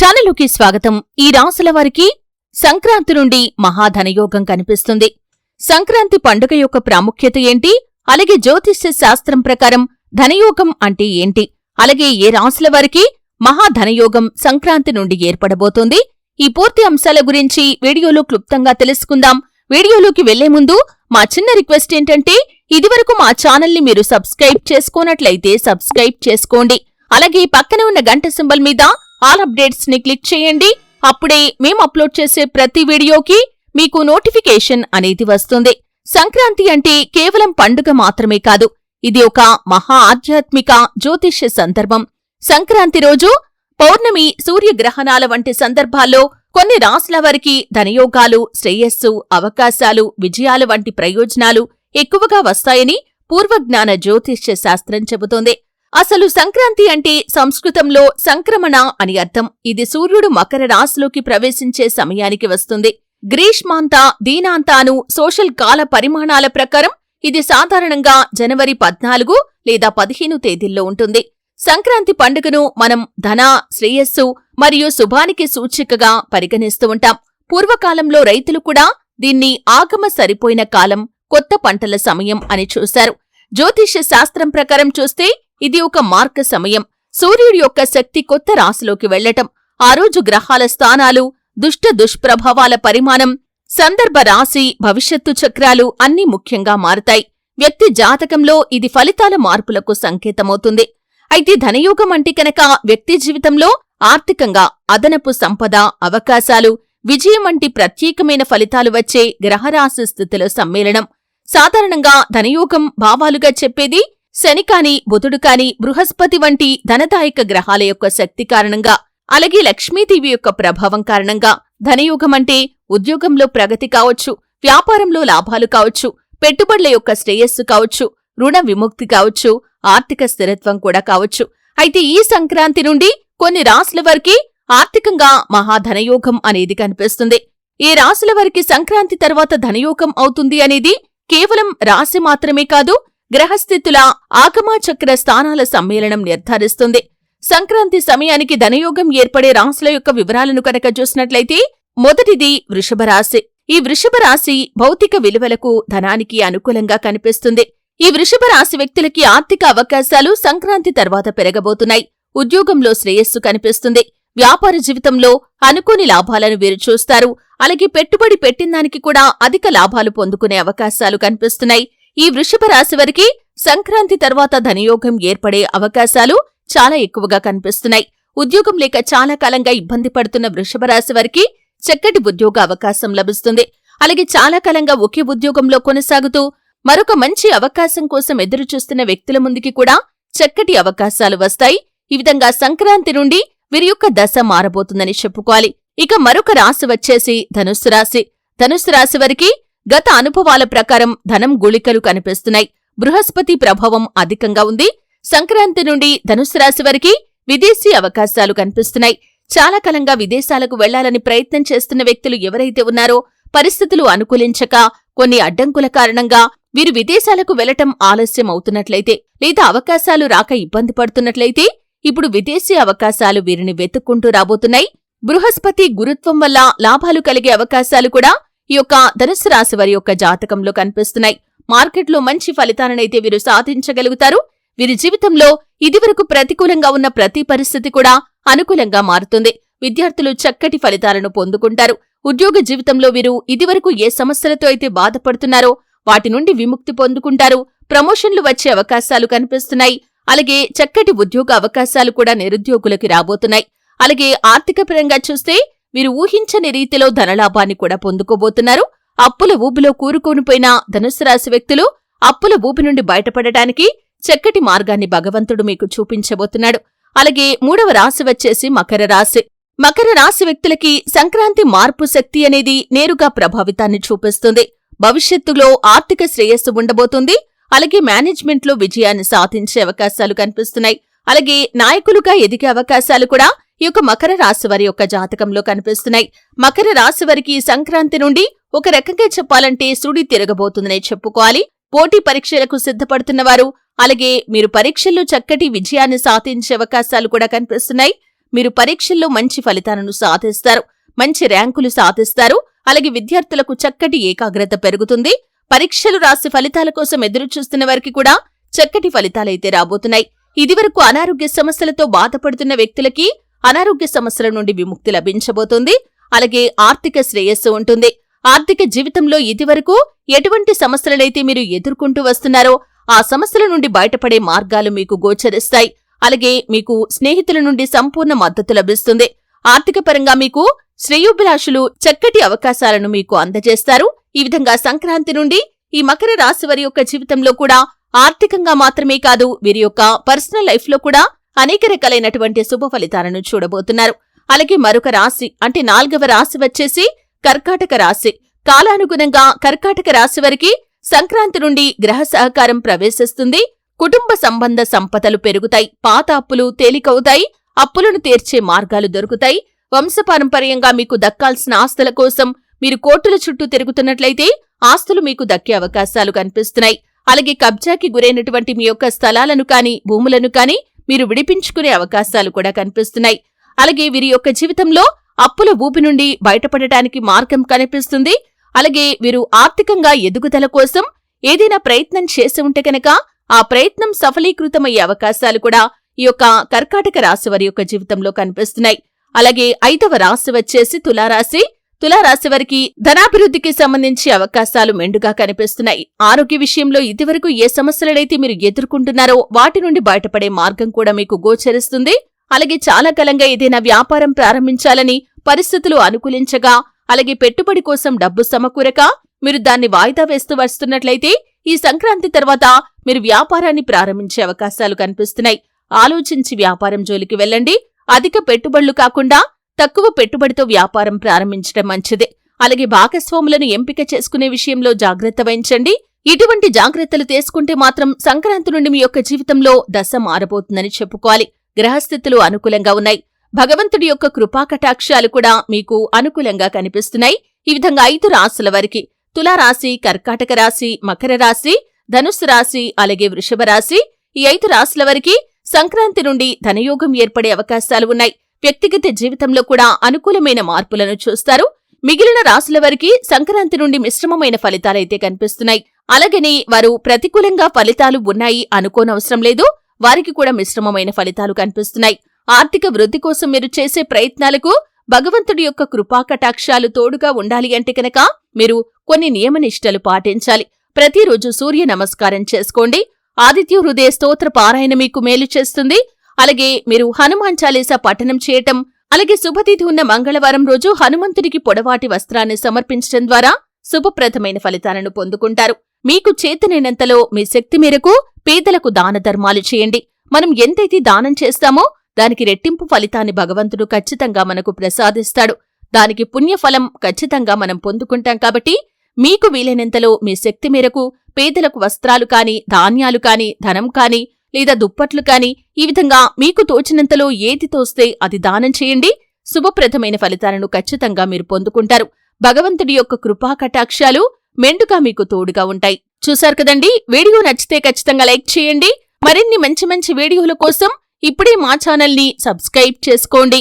ఛానలుకి స్వాగతం. ఈ రాసుల వారికి సంక్రాంతి నుండి మహాధనయోగం కనిపిస్తుంది. సంక్రాంతి పండుగ యొక్క ప్రాముఖ్యత ఏంటి, అలాగే జ్యోతిష్య శాస్త్రం ప్రకారం ధనయోగం అంటే ఏంటి, అలాగే ఏ రాసుల వారికి మహాధనయోగం సంక్రాంతి నుండి ఏర్పడబోతోంది, ఈ పూర్తి అంశాల గురించి వీడియోలో క్లుప్తంగా తెలుసుకుందాం. వీడియోలోకి వెళ్లే ముందు మా చిన్న రిక్వెస్ట్ ఏంటంటే, ఇదివరకు మా ఛానల్ని మీరు సబ్స్క్రైబ్ చేసుకోనట్లయితే సబ్స్క్రైబ్ చేసుకోండి. అలాగే పక్కన ఉన్న గంట సింబల్ మీద ఆల్ అప్డేట్స్ ని క్లిక్ చేయండి. అప్పుడే మేము అప్లోడ్ చేసే ప్రతి వీడియోకి మీకు నోటిఫికేషన్ అనేది వస్తుంది. సంక్రాంతి అంటే కేవలం పండుగ మాత్రమే కాదు, ఇది ఒక మహా ఆధ్యాత్మిక జ్యోతిష్య సందర్భం. సంక్రాంతి రోజు పౌర్ణమి, సూర్యగ్రహణాల వంటి సందర్భాల్లో కొన్ని రాసుల వారికి ధనయోగాలు, శ్రేయస్సు, అవకాశాలు, విజయాలు వంటి ప్రయోజనాలు ఎక్కువగా వస్తాయని పూర్వజ్ఞాన జ్యోతిష్య శాస్త్రం చెబుతోంది. అసలు సంక్రాంతి అంటే సంస్కృతంలో సంక్రమణ అని అర్థం. ఇది సూర్యుడు మకర రాశిలోకి ప్రవేశించే సమయానికి వస్తుంది. గ్రీష్మాంత, దీనాంతాను సోషల్ కాల పరిమాణాల ప్రకారం ఇది సాధారణంగా జనవరి 14 లేదా 15 తేదీల్లో ఉంటుంది. సంక్రాంతి పండుగను మనం ధన, శ్రేయస్సు మరియు శుభానికి సూచికగా పరిగణిస్తూ ఉంటాం. పూర్వకాలంలో రైతులు కూడా దీన్ని ఆగమ సరిపోయిన కాలం, కొత్త పంటల సమయం అని చూశారు. జ్యోతిష్య శాస్త్రం ప్రకారం చూస్తే ఇది ఒక మార్గ సమయం. సూర్యుడి యొక్క శక్తి కొత్త రాశిలోకి వెళ్లటం, ఆ రోజు గ్రహాల స్థానాలు, దుష్ప్రభావాల పరిమాణం, సందర్భ రాశి, భవిష్యత్తు చక్రాలు అన్నీ ముఖ్యంగా మారుతాయి. వ్యక్తి జాతకంలో ఇది ఫలితాల మార్పులకు సంకేతమవుతుంది. అయితే ధనయోగం అంటే కనుక వ్యక్తి జీవితంలో ఆర్థికంగా అదనపు సంపద, అవకాశాలు, విజయం వంటి ప్రత్యేకమైన ఫలితాలు వచ్చే గ్రహరాశి స్థితిలో సమ్మేళనం. సాధారణంగా ధనయోగం భావాలుగా చెప్పేది శని కాని, బుధుడు కాని, బృహస్పతి వంటి ధనదాయక గ్రహాల యొక్క శక్తి కారణంగా, అలాగే లక్ష్మీదేవి యొక్క ప్రభావం కారణంగా. ధనయోగం అంటే ఉద్యోగంలో ప్రగతి కావచ్చు, వ్యాపారంలో లాభాలు కావచ్చు, పెట్టుబడుల యొక్క శ్రేయస్సు కావచ్చు, రుణ విముక్తి కావచ్చు, ఆర్థిక స్థిరత్వం కూడా కావచ్చు. అయితే ఈ సంక్రాంతి నుండి కొన్ని రాశుల వారికి ఆర్థికంగా మహాధనయోగం అనేది కనిపిస్తుంది. ఈ రాశుల వారికి సంక్రాంతి తర్వాత ధనయోగం అవుతుంది అనేది కేవలం రాశి మాత్రమే కాదు, గ్రహస్థితుల ఆగమాచక్ర స్థానాల సమ్మేళనం నిర్ధారిస్తుంది. సంక్రాంతి సమయానికి ధనయోగం ఏర్పడే రాశుల యొక్క వివరాలను కనుక చూసినట్లయితే, మొదటిది వృషభ రాశి. ఈ వృషభ రాశి భౌతిక విలువలకు, ధనానికి అనుకూలంగా కనిపిస్తుంది. ఈ వృషభ రాశి వ్యక్తులకి ఆర్థిక అవకాశాలు సంక్రాంతి తర్వాత పెరగబోతున్నాయి. ఉద్యోగంలో శ్రేయస్సు కనిపిస్తుంది. వ్యాపార జీవితంలో అనుకోని లాభాలను వీరు చూస్తారు. అలాగే పెట్టుబడి పెట్టిందానికి కూడా అధిక లాభాలు పొందుకునే అవకాశాలు కనిపిస్తున్నాయి. ఈ వృషభ రాశి వారికి సంక్రాంతి తర్వాత ధనయోగం ఏర్పడే అవకాశాలు చాలా ఎక్కువగా కనిపిస్తున్నాయి. ఉద్యోగం లేక చాలా కాలంగా ఇబ్బంది పడుతున్న వృషభ రాశి వారికి చక్కటి ఉద్యోగ అవకాశం లభిస్తుంది. అలాగే చాలా కాలంగా ఒకే ఉద్యోగంలో కొనసాగుతూ మరొక మంచి అవకాశం కోసం ఎదురుచూస్తున్న వ్యక్తుల ముందుకి కూడా చక్కటి అవకాశాలు వస్తాయి. ఈ విధంగా సంక్రాంతి నుండి వీరి యొక్క దశ మారబోతుందని చెప్పుకోవాలి. ఇక మరొక రాశి వచ్చేసి ధనుస్సు రాశి. ధనుస్సు రాశి వారికి గత అనుభవాల ప్రకారం ధనం గుళికలు కనిపిస్తున్నాయి. బృహస్పతి ప్రభావం అధికంగా ఉంది. సంక్రాంతి నుండి ధనుస్సు రాశి వారికి విదేశీ అవకాశాలు కనిపిస్తున్నాయి. చాలా కాలంగా విదేశాలకు వెళ్లాలని ప్రయత్నం చేస్తున్న వ్యక్తులు ఎవరైతే ఉన్నారో, పరిస్థితులు అనుకూలించక కొన్ని అడ్డంకుల కారణంగా వీరు విదేశాలకు వెళ్లటం ఆలస్యం అవుతున్నట్లయితే, లేదా అవకాశాలు రాక ఇబ్బంది పడుతున్నట్లయితే, ఇప్పుడు విదేశీ అవకాశాలు వీరిని వెతుక్కుంటూ రాబోతున్నాయి. బృహస్పతి గురుత్వం వల్ల లాభాలు కలిగే అవకాశాలు కూడా ఈ యొక్క ధనుస్సు రాశి వారి యొక్క జాతకంలో కనిపిస్తున్నాయి. మార్కెట్లో మంచి ఫలితాలనైతే వీరు సాధించగలుగుతారు. వీరి జీవితంలో ఇదివరకు ప్రతికూలంగా ఉన్న ప్రతి పరిస్థితి కూడా అనుకూలంగా మారుతుంది. విద్యార్థులు చక్కటి ఫలితాలను పొందుకుంటారు. ఉద్యోగ జీవితంలో వీరు ఇదివరకు ఏ సమస్యలతో అయితే బాధపడుతున్నారో వాటి నుండి విముక్తి పొందుకుంటారు. ప్రమోషన్లు వచ్చే అవకాశాలు కనిపిస్తున్నాయి. అలాగే చక్కటి ఉద్యోగ అవకాశాలు కూడా నిరుద్యోగులకి రాబోతున్నాయి. అలాగే ఆర్థిక పరంగా చూస్తే వీరు ఊహించని రీతిలో ధనలాభాన్ని కూడా పొందుకోబోతున్నారు. అప్పుల ఊబిలో కూరుకొనిపోయిన ధనుస్సు రాశి వ్యక్తులు అప్పుల ఊబి నుండి బయటపడటానికి చక్కటి మార్గాన్ని భగవంతుడు మీకు చూపించబోతున్నాడు. అలాగే మూడవ రాశి వచ్చేసి మకర రాశి. మకర రాశి వ్యక్తులకి సంక్రాంతి మార్పు శక్తి అనేది నేరుగా ప్రభావితాన్ని చూపిస్తుంది. భవిష్యత్తులో ఆర్థిక శ్రేయస్సు ఉండబోతుంది. అలాగే మేనేజ్మెంట్లో విజయాన్ని సాధించే అవకాశాలు కనిపిస్తున్నాయి. అలాగే నాయకులుగా ఎదిగే అవకాశాలు కూడా ఈ యొక్క మకర రాశి వారి యొక్క జాతకంలో కనిపిస్తున్నాయి. మకర రాశి వారికి సంక్రాంతి నుండి ఒక రకంగా చెప్పాలంటే సుడి తిరగబోతుందనే చెప్పుకోవాలి. పోటీ పరీక్షలకు సిద్ధపడుతున్నవారు, అలాగే మీరు పరీక్షల్లో చక్కటి విజయాన్ని సాధించే అవకాశాలు కూడా కనిపిస్తున్నాయి. మీరు పరీక్షల్లో మంచి ఫలితాలను సాధిస్తారు, మంచి ర్యాంకులు సాధిస్తారు. అలాగే విద్యార్థులకు చక్కటి ఏకాగ్రత పెరుగుతుంది. పరీక్షలు రాసి ఫలితాల కోసం ఎదురుచూస్తున్న వారికి కూడా చక్కటి ఫలితాలైతే రాబోతున్నాయి. ఇదివరకు అనారోగ్య సమస్యలతో బాధపడుతున్న వ్యక్తులకి అనారోగ్య సమస్యల నుండి విముక్తి లభించబోతుంది. అలాగే ఆర్థిక శ్రేయస్సు ఉంటుంది. ఆర్థిక జీవితంలో ఇదివరకు ఎటువంటి సమస్యలనైతే మీరు ఎదుర్కొంటూ వస్తున్నారో ఆ సమస్యల నుండి బయటపడే మార్గాలు మీకు గోచరిస్తాయి. అలాగే మీకు స్నేహితుల నుండి సంపూర్ణ మద్దతు లభిస్తుంది. ఆర్థిక పరంగా మీకు శ్రేయోభిలాషులు చక్కటి అవకాశాలను మీకు అందజేస్తారు. ఈ విధంగా సంక్రాంతి నుండి ఈ మకర రాశి వారి యొక్క జీవితంలో కూడా ఆర్థికంగా మాత్రమే కాదు, వీరి యొక్క పర్సనల్ లైఫ్ లో కూడా అనేక రకాలైనటువంటి శుభ ఫలితాలను చూడబోతున్నారు. అలాగే మరొక రాశి అంటే 4వ రాశి వచ్చేసి కర్కాటక రాశి. కాలానుగుణంగా కర్కాటక రాశి వారికి సంక్రాంతి నుండి గ్రహ సహకారం ప్రవేశిస్తుంది. కుటుంబ సంబంధ సంపదలు పెరుగుతాయి. పాత అప్పులు తేలికవుతాయి. అప్పులను తీర్చే మార్గాలు దొరుకుతాయి. వంశపారంపర్యంగా మీకు దక్కాల్సిన ఆస్తుల కోసం మీరు కోర్టుల చుట్టూ తిరుగుతున్నట్లయితే ఆస్తులు మీకు దక్కే అవకాశాలు కనిపిస్తున్నాయి. అలాగే కబ్జాకి గురైనటువంటి మీ యొక్క స్థలాలను కాని భూములను కాని మీరు విడిపించుకునే అవకాశాలు కూడా కనిపిస్తున్నాయి. అలాగే వీరి యొక్క జీవితంలో అప్పుల ఊపి నుండి బయటపడటానికి మార్గం కనిపిస్తుంది. అలాగే వీరు ఆర్థికంగా ఎదుగుదల కోసం ఏదైనా ప్రయత్నం చేసి ఉంటే కనుక ఆ ప్రయత్నం సఫలీకృతమయ్యే అవకాశాలు కూడా ఈ యొక్క కర్కాటక రాశి వారి యొక్క జీవితంలో కనిపిస్తున్నాయి. అలాగే 5వ రాశి వచ్చేసి తులారాశి. తులారాశి వారికి ధనాభివృద్ధికి సంబంధించి అవకాశాలు మెండుగా కనిపిస్తున్నాయి. ఆరోగ్య విషయంలో ఇదివరకు ఏ సమస్యలనైతే మీరు ఎదుర్కొంటున్నారో వాటి నుండి బయటపడే మార్గం కూడా మీకు గోచరిస్తుంది. అలాగే చాలా కాలంగా ఏదైనా వ్యాపారం ప్రారంభించాలని పరిస్థితులు అనుకూలించగా, అలాగే పెట్టుబడి కోసం డబ్బు సమకూరక మీరు దాన్ని వాయిదా వేస్తూ వస్తున్నట్లయితే ఈ సంక్రాంతి తర్వాత మీరు వ్యాపారాన్ని ప్రారంభించే అవకాశాలు కనిపిస్తున్నాయి. ఆలోచించి వ్యాపారం జోలికి వెళ్ళండి. అధిక పెట్టుబడులు కాకుండా తక్కువ పెట్టుబడితో వ్యాపారం ప్రారంభించడం మంచిదే. అలాగే భాగస్వాములను ఎంపిక చేసుకునే విషయంలో జాగ్రత్త వహించండి. ఇటువంటి జాగ్రత్తలు తీసుకుంటే మాత్రం సంక్రాంతి నుండి మీ యొక్క జీవితంలో దశ మారబోతుందని చెప్పుకోవాలి. గ్రహస్థితులు అనుకూలంగా ఉన్నాయి. భగవంతుడి యొక్క కృపాకటాక్షాలు కూడా మీకు అనుకూలంగా కనిపిస్తున్నాయి. ఈ విధంగా 5 రాశుల వారికి తులారాశి, కర్కాటక రాశి, మకర రాశి, ధనుస్సు రాశి, అలాగే వృషభ రాశి, ఈ 5 రాశుల వారికి సంక్రాంతి నుండి ధనయోగం ఏర్పడే అవకాశాలు ఉన్నాయి. వ్యక్తిగత జీవితంలో కూడా అనుకూలమైన మార్పులను చూస్తారు. మిగిలిన రాశుల వారికి సంక్రాంతి నుండి మిశ్రమమైన ఫలితాలైతే కనిపిస్తున్నాయి. అలాగని వారు ప్రతికూలంగా ఫలితాలు ఉన్నాయి అనుకోనవసరం లేదు. వారికి కూడా మిశ్రమమైన ఫలితాలు కనిపిస్తున్నాయి. ఆర్థిక వృద్ధి కోసం మీరు చేసే ప్రయత్నాలకు భగవంతుడి యొక్క కృపాకటాక్షాలు తోడుగా ఉండాలి అంటే కనుక మీరు కొన్ని నియమనిష్టలు పాటించాలి. ప్రతిరోజు సూర్య నమస్కారం చేసుకోండి. ఆదిత్య హృదయ స్తోత్ర పారాయణ మీకు మేలు చేస్తుంది. అలాగే మీరు హనుమాన్ చాలీసా పఠనం చేయటం, అలాగే శుభతిథి ఉన్న మంగళవారం రోజు హనుమంతుడికి పొడవాటి వస్త్రాన్ని సమర్పించడం ద్వారా శుభప్రదమైన ఫలితాలను పొందుకుంటారు. మీకు చేతనైనంతలో మీ శక్తి మేరకు పేదలకు దాన ధర్మాలు చేయండి. మనం ఎంతైతే దానం చేస్తామో దానికి రెట్టింపు ఫలితాన్ని భగవంతుడు ఖచ్చితంగా మనకు ప్రసాదిస్తాడు. దానికి పుణ్యఫలం ఖచ్చితంగా మనం పొందుకుంటాం. కాబట్టి మీకు వీలైనంతలో మీ శక్తి మేరకు పేదలకు వస్త్రాలు కాని, ధాన్యాలు కాని, ధనం కాని, లేదా దుప్పట్లు కాని, ఈ విధంగా మీకు తోచినంతలో ఏది తోస్తే అది దానం చేయండి. శుభప్రదమైన ఫలితాలను ఖచ్చితంగా మీరు పొందుకుంటారు. భగవంతుడి యొక్క కృపా కటాక్షాలు మెండుగా మీకు తోడుగా ఉంటాయి. చూశారు కదండి. వీడియో నచ్చితే ఖచ్చితంగా లైక్ చేయండి. మరిన్ని మంచి మంచి వీడియోల కోసం ఇప్పుడే మా ఛానల్ని సబ్స్క్రైబ్ చేసుకోండి.